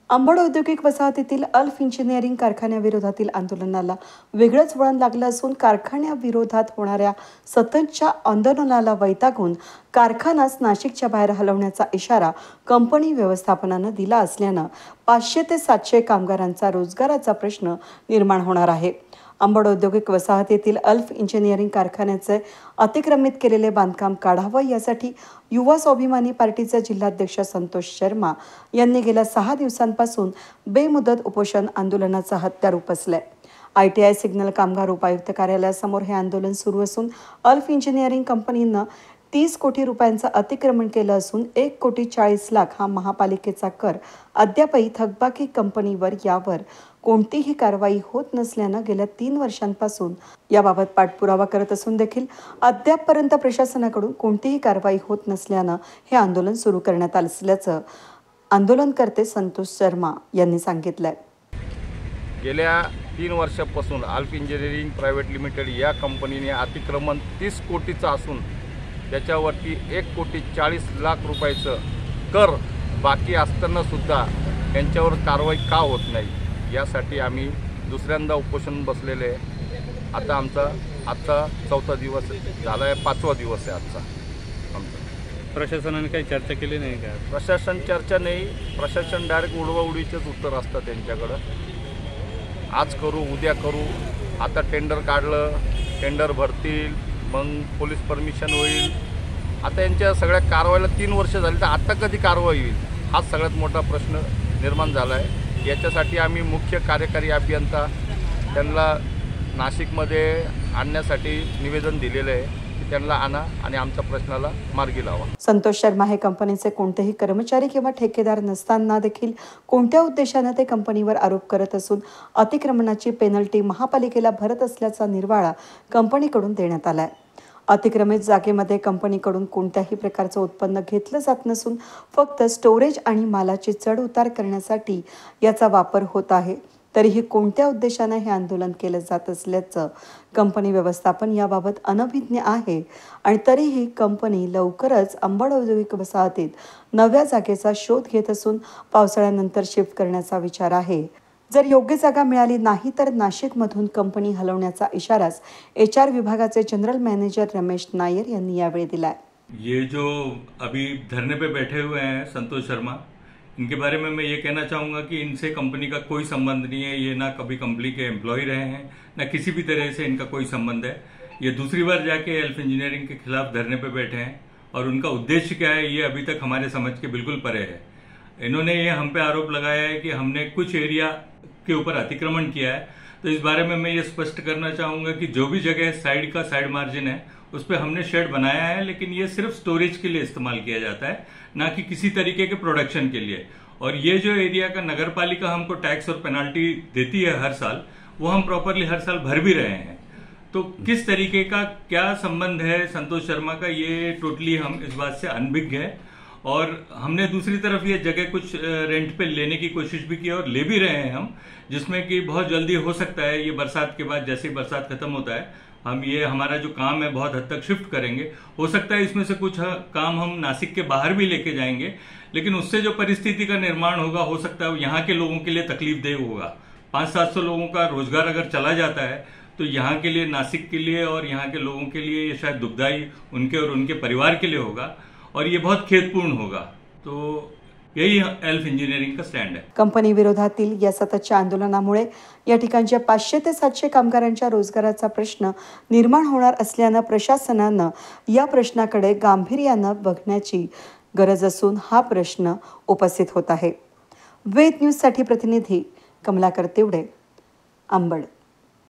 अंबड औद्योगिक वसाहतीतील अल्फ इंजिनिअरिंग कारखान्याविरोधातील आंदोलनाला वेगळंच वळण लागलं असून कारखान्याविरोधात होणाऱ्या सततच्या आंदोलनाला वैतागून कारखानाच नाशिकच्या बाहेर हलवण्याचा इशारा कंपनी व्यवस्थापनानं दिला असल्यानं 500 ते 700 कामगारांचा रोजगाराचा प्रश्न निर्माण होणार आहे। अंबड औद्योगिक वसाहतीतील अल्फ इंजिनिअरिंग कारखान्याचे अतिक्रमित केलेले बांधकाम काढावं यासाठी युवा स्वाभिमानी पार्टीचे जिल्हाध्यक्ष संतोष शर्मा यांनी गेल्या 6 दिवसांपासून बेमुदत उपोषण आंदोलनाचा हत्यार उपसले। ITI सिग्नल कामगार उपायुक्त कार्यालयासमोर हे आंदोलन सुरू असून अल्फ इंजिनिअरिंग कंपनीनं 30 कोटी रुपयांचं अतिक्रमण केलं असून 1,40,40,00,000 हा महापालिकेचा कर अद्यापही थकबाकी कंपनीवर यावर कोणतीही कारवाई होत नसल्यानं गेल्या 3 वर्षांपासून याबाबत पाठपुरावा करत असून देखील अद्यापपर्यंत प्रशासनाकडून कोणतीही कारवाई होत नसल्यानं हे आंदोलन सुरू करण्यात आलं असल्याचं आंदोलनकर्ते संतोष शर्मा यांनी सांगितलंय। गेल्या 3 वर्षांपासून अल्फ इंजिनिअरिंग प्रायव्हेट लिमिटेड या कंपनीने अतिक्रमण 30 कोटीचं असून त्याच्यावरती 1,40,40,00,000 रुपयाचं कर बाकी असताना सुद्धा यांच्यावर कारवाई का होत नाही यासाठी आम्ही दुसऱ्यांदा उपोषण बसलेले आहे। आता आजचा 4था दिवस झाला आहे, 5वा दिवस आहे आजचा आमचा। प्रशासनाने काही चर्चा केली नाही का? प्रशासन चर्चा नाही, प्रशासन डायरेक्ट उडवाउडीचेच उत्तर असतं त्यांच्याकडं। आज करू उद्या करू, आता टेंडर काढलं, टेंडर भरतील, मग पोलीस परमिशन होईल। आता यांच्या सगळ्या कारवाईला 3 वर्ष झाली, तर आता कधी कारवाई होईल हा सगळ्यात मोठा प्रश्न निर्माण झाला आहे। याच्यासाठी आम्ही मुख्य कार्यकारी अभियंता त्यांना नाशिकमध्ये आणण्यासाठी निवेदन दिलेलं आहे की त्यांना आणा आणि आमच्या प्रश्नाला मार्गी लावा। संतोष शर्मा हे कंपनीचे कोणतेही कर्मचारी किंवा ठेकेदार नसताना देखील कोणत्या उद्देशाने ते कंपनीवर आरोप करत असून अतिक्रमणाची पेनल्टी महापालिकेला भरत असल्याचा निर्वाळा कंपनीकडून देण्यात आलाय। अतिक्रमित जागेमध्ये कंपनीकडून कोणत्याही प्रकारचं उत्पन्न घेतलं जात नसून फक्त स्टोरेज आणि मालाची चढ उतार करण्यासाठी याचा वापर होत आहे। तरीही कोणत्या उद्देशाने हे आंदोलन केलं जात असल्याचं कंपनी व्यवस्थापन याबाबत अनभिज्ञ आहे आणि तरीही कंपनी लवकरच अंबड औद्योगिक वसाहतीत नव्या जागेचा शोध घेत असून पावसाळ्यानंतर शिफ्ट करण्याचा विचार आहे। जर योग्य जागा मिळाली नाही तर नाशिकमधून कंपनी हलवण्याचा इशाराच HR विभागाचे जनरल मॅनेजर रमेश नायर यांनी यावेळी दिलाय। ये जो अभी धरने पे बैठे हुए हैं संतोष शर्मा, इनके बारे में मैं ये कहना चाहूँगा कि इनसे कंपनी का कोई संबंध नहीं है। ये ना कभी कंपनी के एम्प्लॉय रहे हैं, ना किसी भी तरह से इनका कोई संबंध है। ये दूसरी बार जाके एल्फ इंजीनियरिंग के खिलाफ धरने पे बैठे हैं और उनका उद्देश्य क्या है ये अभी तक हमारे समझ के बिल्कुल परे है। इन्होंने ये हम पे आरोप लगाया है कि हमने कुछ एरिया के ऊपर अतिक्रमण किया है। तो इस बारे में मैं ये स्पष्ट करना चाहूँगा कि जो भी जगह साइड मार्जिन है उस पर हमने शेड बनाया है, लेकिन ये सिर्फ स्टोरेज के लिए इस्तेमाल किया जाता है, ना कि किसी तरीके के प्रोडक्शन के लिए। और ये जो एरिया का नगर पालिका हमको टैक्स और पेनाल्टी देती है हर साल, वो हम प्रॉपरली हर साल भर भी रहे हैं। तो किस तरीके का क्या संबंध है संतोष शर्मा का, ये टोटली हम इस बात से अनभिज्ञ है। और हमने दूसरी तरफ ये जगह कुछ रेंट पे लेने की कोशिश भी की और ले भी रहे हैं हम, जिसमें कि बहुत जल्दी हो सकता है ये बरसात के बाद, जैसे ही बरसात खत्म होता है, हम ये हमारा जो काम है बहुत हद तक शिफ्ट करेंगे। हो सकता है इसमें से कुछ काम हम नासिक के बाहर भी लेके जाएंगे, लेकिन उससे जो परिस्थिति का निर्माण होगा हो सकता है यहाँ के लोगों के लिए तकलीफदेह होगा। 500-700 लोगों का रोजगार अगर चला जाता है तो यहाँ के लिए, नासिक के लिए और यहाँ के लोगों के लिए ये शायद दुखदायी उनके और उनके परिवार के लिए होगा और ये बहुत खेदपूर्ण होगा। तो यही एल्फ इंजिनिअरिंग का स्टँड आहे। कंपनी विरोधातील या सततच्या आंदोलनामुळे या ठिकाणच्या 500 ते 700 कामगारांच्या रोजगाराचा प्रश्न निर्माण होणार असल्यानं प्रशासनानं या प्रश्नाकडे गांभीर्यानं बघण्याची गरज असून हा प्रश्न उपस्थित होत आहे। वेद न्यूजसाठी प्रतिनिधी कमलाकर तिवडे, अंबड।